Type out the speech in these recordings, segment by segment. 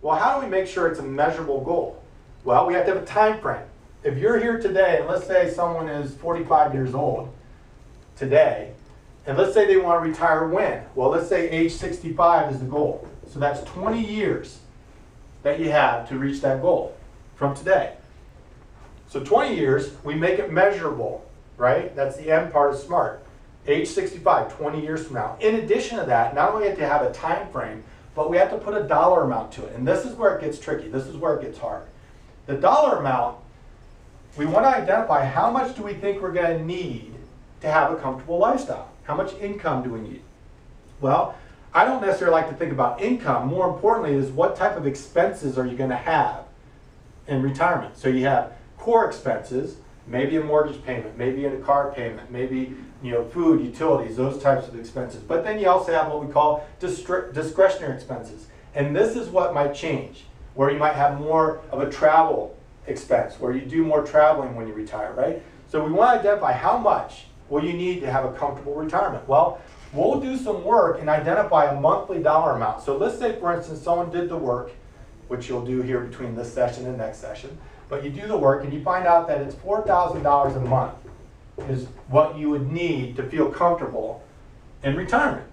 Well, how do we make sure it's a measurable goal? Well, we have to have a time frame. If you're here today, and let's say someone is 45 years old today, and let's say they want to retire when? Well, let's say age 65 is the goal. So that's 20 years that you have to reach that goal from today. So 20 years, we make it measurable, right? That's the M part of SMART. Age 65, 20 years from now. In addition to that, not only have to have a time frame, but we have to put a dollar amount to it. And this is where it gets tricky. This is where it gets hard. The dollar amount, we want to identify how much do we think we're going to need to have a comfortable lifestyle. How much income do we need? Well, I don't necessarily like to think about income. More importantly is what type of expenses are you going to have in retirement. So you have core expenses, maybe a mortgage payment, maybe a car payment, maybe food, utilities, those types of expenses. But then you also have what we call discretionary expenses. And this is what might change, where you might have more of a travel expense, where you do more traveling when you retire, right? So we want to identify how much will you need to have a comfortable retirement. Well, we'll do some work and identify a monthly dollar amount. So let's say, for instance, someone did the work, which you'll do here between this session and next session, but you do the work and you find out that it's $4,000 a month is what you would need to feel comfortable in retirement.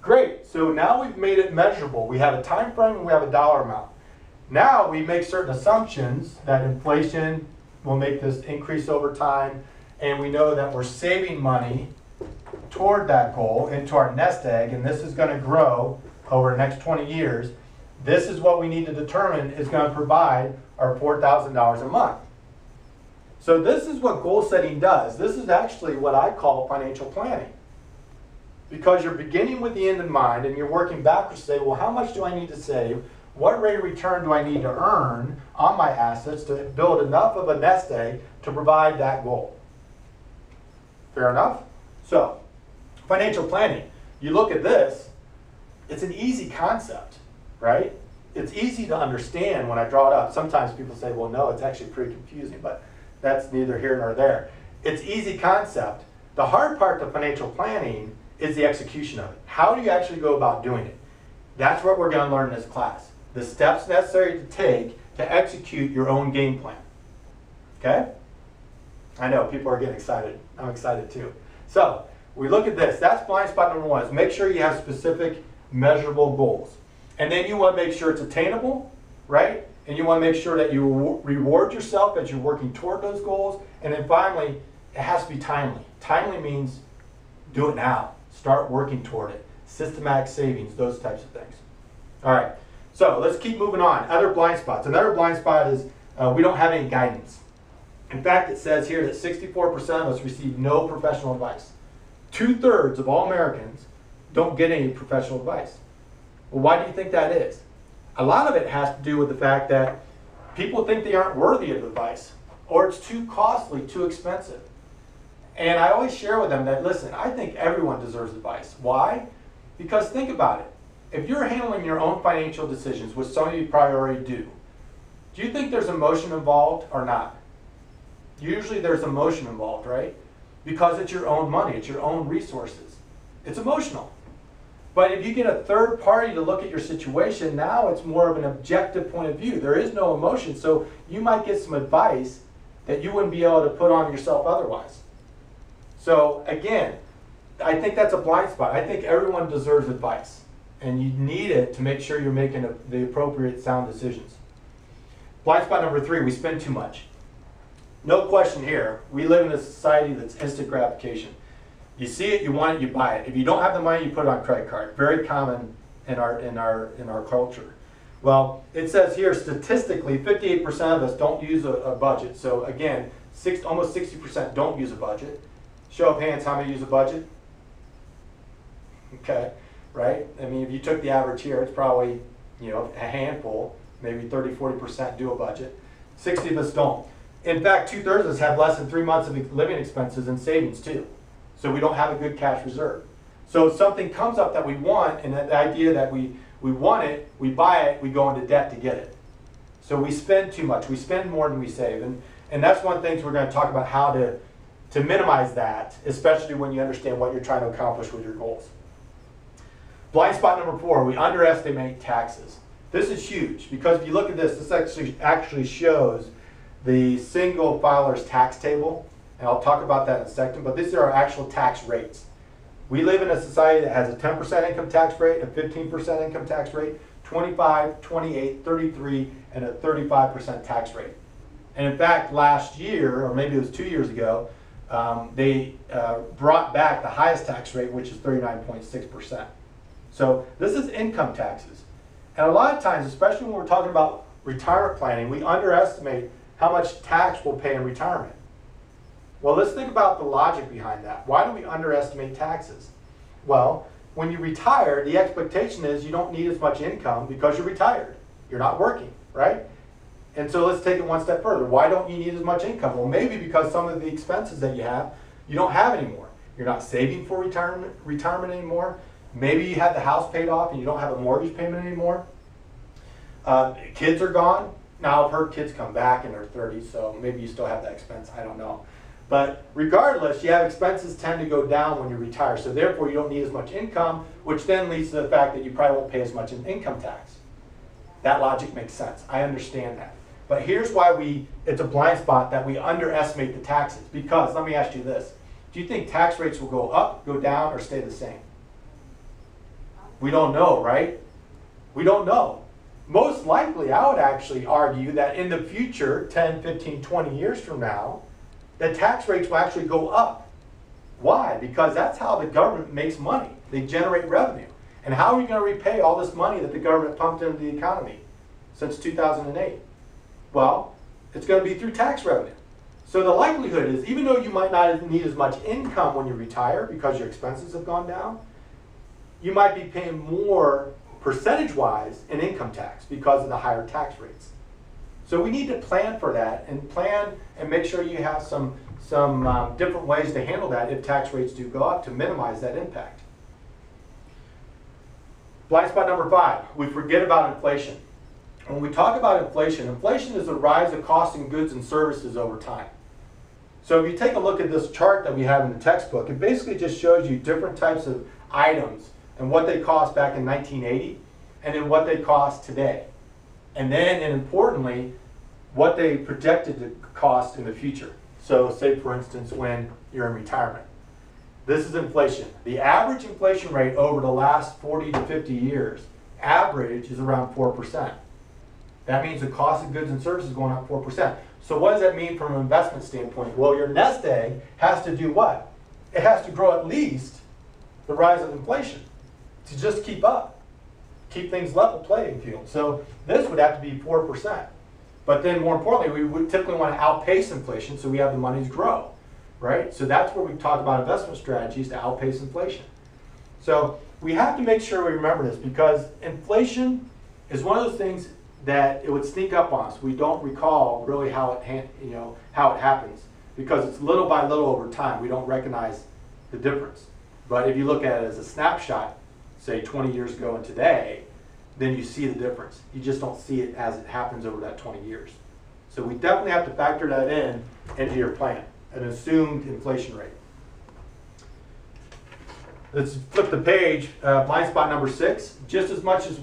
Great, so now we've made it measurable. We have a time frame and we have a dollar amount. Now we make certain assumptions that inflation will make this increase over time, and we know that we're saving money toward that goal into our nest egg, and this is going to grow over the next 20 years. This is what we need to determine is going to provide our $4,000 a month. So this is what goal setting does. This is actually what I call financial planning. Because you're beginning with the end in mind and you're working backwards to say, well, how much do I need to save? What rate of return do I need to earn on my assets to build enough of a nest egg to provide that goal? Fair enough? So, financial planning. You look at this, it's an easy concept, right? It's easy to understand when I draw it up. Sometimes people say, well, no, it's actually pretty confusing, but that's neither here nor there. It's easy concept. The hard part of financial planning is the execution of it. How do you actually go about doing it? That's what we're going to learn in this class. The steps necessary to take to execute your own game plan. Okay? I know, people are getting excited. I'm excited too. So, we look at this. That's blind spot number one, is make sure you have specific, measurable goals. And then you want to make sure it's attainable, right? And you want to make sure that you reward yourself as you're working toward those goals. And then finally, it has to be timely. Timely means do it now. Start working toward it. Systematic savings, those types of things. All right, so let's keep moving on. Other blind spots. Another blind spot is we don't have any guidance. In fact, it says here that 64% of us receive no professional advice. 2/3 of all Americans don't get any professional advice. Well, why do you think that is? A lot of it has to do with the fact that people think they aren't worthy of advice, or it's too costly, too expensive. And I always share with them that, listen, I think everyone deserves advice. Why? Because think about it. If you're handling your own financial decisions, which some of you probably already do you think there's emotion involved or not? Usually there's emotion involved, right? Because it's your own money, it's your own resources. It's emotional. But if you get a third party to look at your situation, now it's more of an objective point of view. There is no emotion, so you might get some advice that you wouldn't be able to put on yourself otherwise. So again, I think that's a blind spot. I think everyone deserves advice, and you need it to make sure you're making the appropriate sound decisions. Blind spot number 3, we spend too much. No question here. We live in a society that's instant gratification. You see it, you want it, you buy it. If you don't have the money, you put it on credit card. Very common in our culture. Well, it says here statistically 58% of us don't use a budget. So again, almost 60% don't use a budget. Show of hands, how many use a budget? Okay, right? I mean, if you took the average here, it's probably a handful, maybe 30-40% do a budget. 60 of us don't. In fact, 2/3 of us have less than 3 months of living expenses and savings too. So we don't have a good cash reserve. So if something comes up that we want, and the idea that we want it, we buy it, we go into debt to get it. So we spend too much. We spend more than we save. And that's one of the things we're going to talk about, how to minimize that, especially when you understand what you're trying to accomplish with your goals. Blind spot number 4, we underestimate taxes. This is huge because if you look at this, this actually shows the single filer's tax table, and I'll talk about that in a second, but these are our actual tax rates. We live in a society that has a 10% income tax rate, a 15% income tax rate, 25, 28, 33, and a 35% tax rate. And in fact, last year, or maybe it was 2 years ago, they brought back the highest tax rate, which is 39.6%. So this is income taxes. And a lot of times, especially when we're talking about retirement planning, we underestimate how much tax we'll pay in retirement. Well, let's think about the logic behind that. Why do we underestimate taxes? Well, when you retire, the expectation is you don't need as much income because you're retired. You're not working, right? And so let's take it one step further. Why don't you need as much income? Well, maybe because some of the expenses that you don't have anymore. You're not saving for retirement anymore. Maybe you had the house paid off and you don't have a mortgage payment anymore. Kids are gone. Now I've heard kids come back in their 30s, so maybe you still have that expense. I don't know. But regardless, you have expenses tend to go down when you retire. So therefore, you don't need as much income, which then leads to the fact that you probably won't pay as much in income tax. That logic makes sense. I understand that. But here's why it's a blind spot that we underestimate the taxes. Because, let me ask you this. Do you think tax rates will go up, go down, or stay the same? We don't know, right? We don't know. Most likely, I would actually argue that in the future, 10, 15, 20 years from now, the tax rates will actually go up. Why? Because that's how the government makes money. They generate revenue. And how are we going to repay all this money that the government pumped into the economy since 2008? Well, it's going to be through tax revenue. So the likelihood is, even though you might not need as much income when you retire because your expenses have gone down, you might be paying more percentage-wise in income tax because of the higher tax rates. So we need to plan for that and plan and make sure you have some different ways to handle that if tax rates do go up to minimize that impact. Blind spot number 5, we forget about inflation. When we talk about inflation, inflation is the rise of costs in goods and services over time. So if you take a look at this chart that we have in the textbook, it basically just shows you different types of items and what they cost back in 1980 and then what they cost today. And then, and importantly, what they projected to cost in the future. So say, for instance, when you're in retirement. This is inflation. The average inflation rate over the last 40 to 50 years, average is around 4%. That means the cost of goods and services is going up 4%. So what does that mean from an investment standpoint? Well, your nest egg has to do what? It has to grow at least the rise of inflation to just keep up, keep things level playing field. So this would have to be 4%. But then more importantly, we would typically want to outpace inflation so we have the money to grow, right? So that's where we talk about investment strategies to outpace inflation. So we have to make sure we remember this because inflation is one of those things that it would sneak up on us. We don't recall really how it happens because it's little by little over time. We don't recognize the difference. But if you look at it as a snapshot, say 20 years ago and today, then you see the difference. You just don't see it as it happens over that 20 years. So we definitely have to factor that into your plan, an assumed inflation rate. Let's flip the page. Blind spot number 6. Just as much as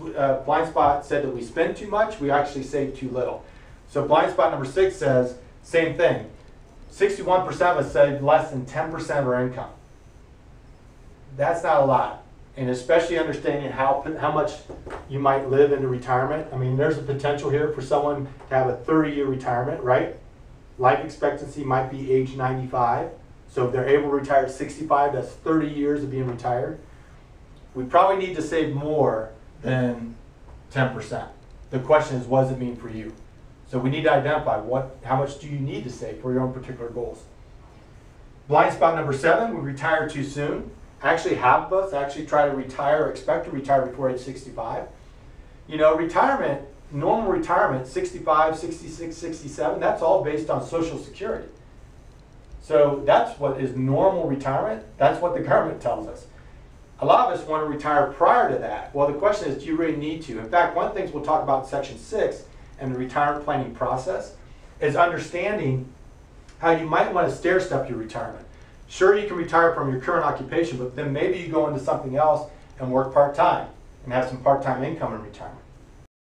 blind spot said that we spend too much, we actually save too little. So blind spot number 6 says, same thing. 61% of us save less than 10% of our income. That's not a lot. And especially understanding how much you might live into retirement. I mean, there's a potential here for someone to have a 30-year retirement, right? Life expectancy might be age 95. So if they're able to retire at 65, that's 30 years of being retired. We probably need to save more than 10%. The question is, what does it mean for you? So we need to identify how much do you need to save for your own particular goals. Blind spot number 7, we retire too soon. Actually, half of us actually try to retire or expect to retire before age 65. You know, retirement, normal retirement, 65, 66, 67, that's all based on Social Security. So that's what is normal retirement. That's what the government tells us. A lot of us want to retire prior to that. Well, the question is, do you really need to? In fact, one of the things we'll talk about in Section 6 and the retirement planning process is understanding how you might want to stair-step your retirement. Sure, you can retire from your current occupation, but then maybe you go into something else and work part-time and have some part-time income in retirement.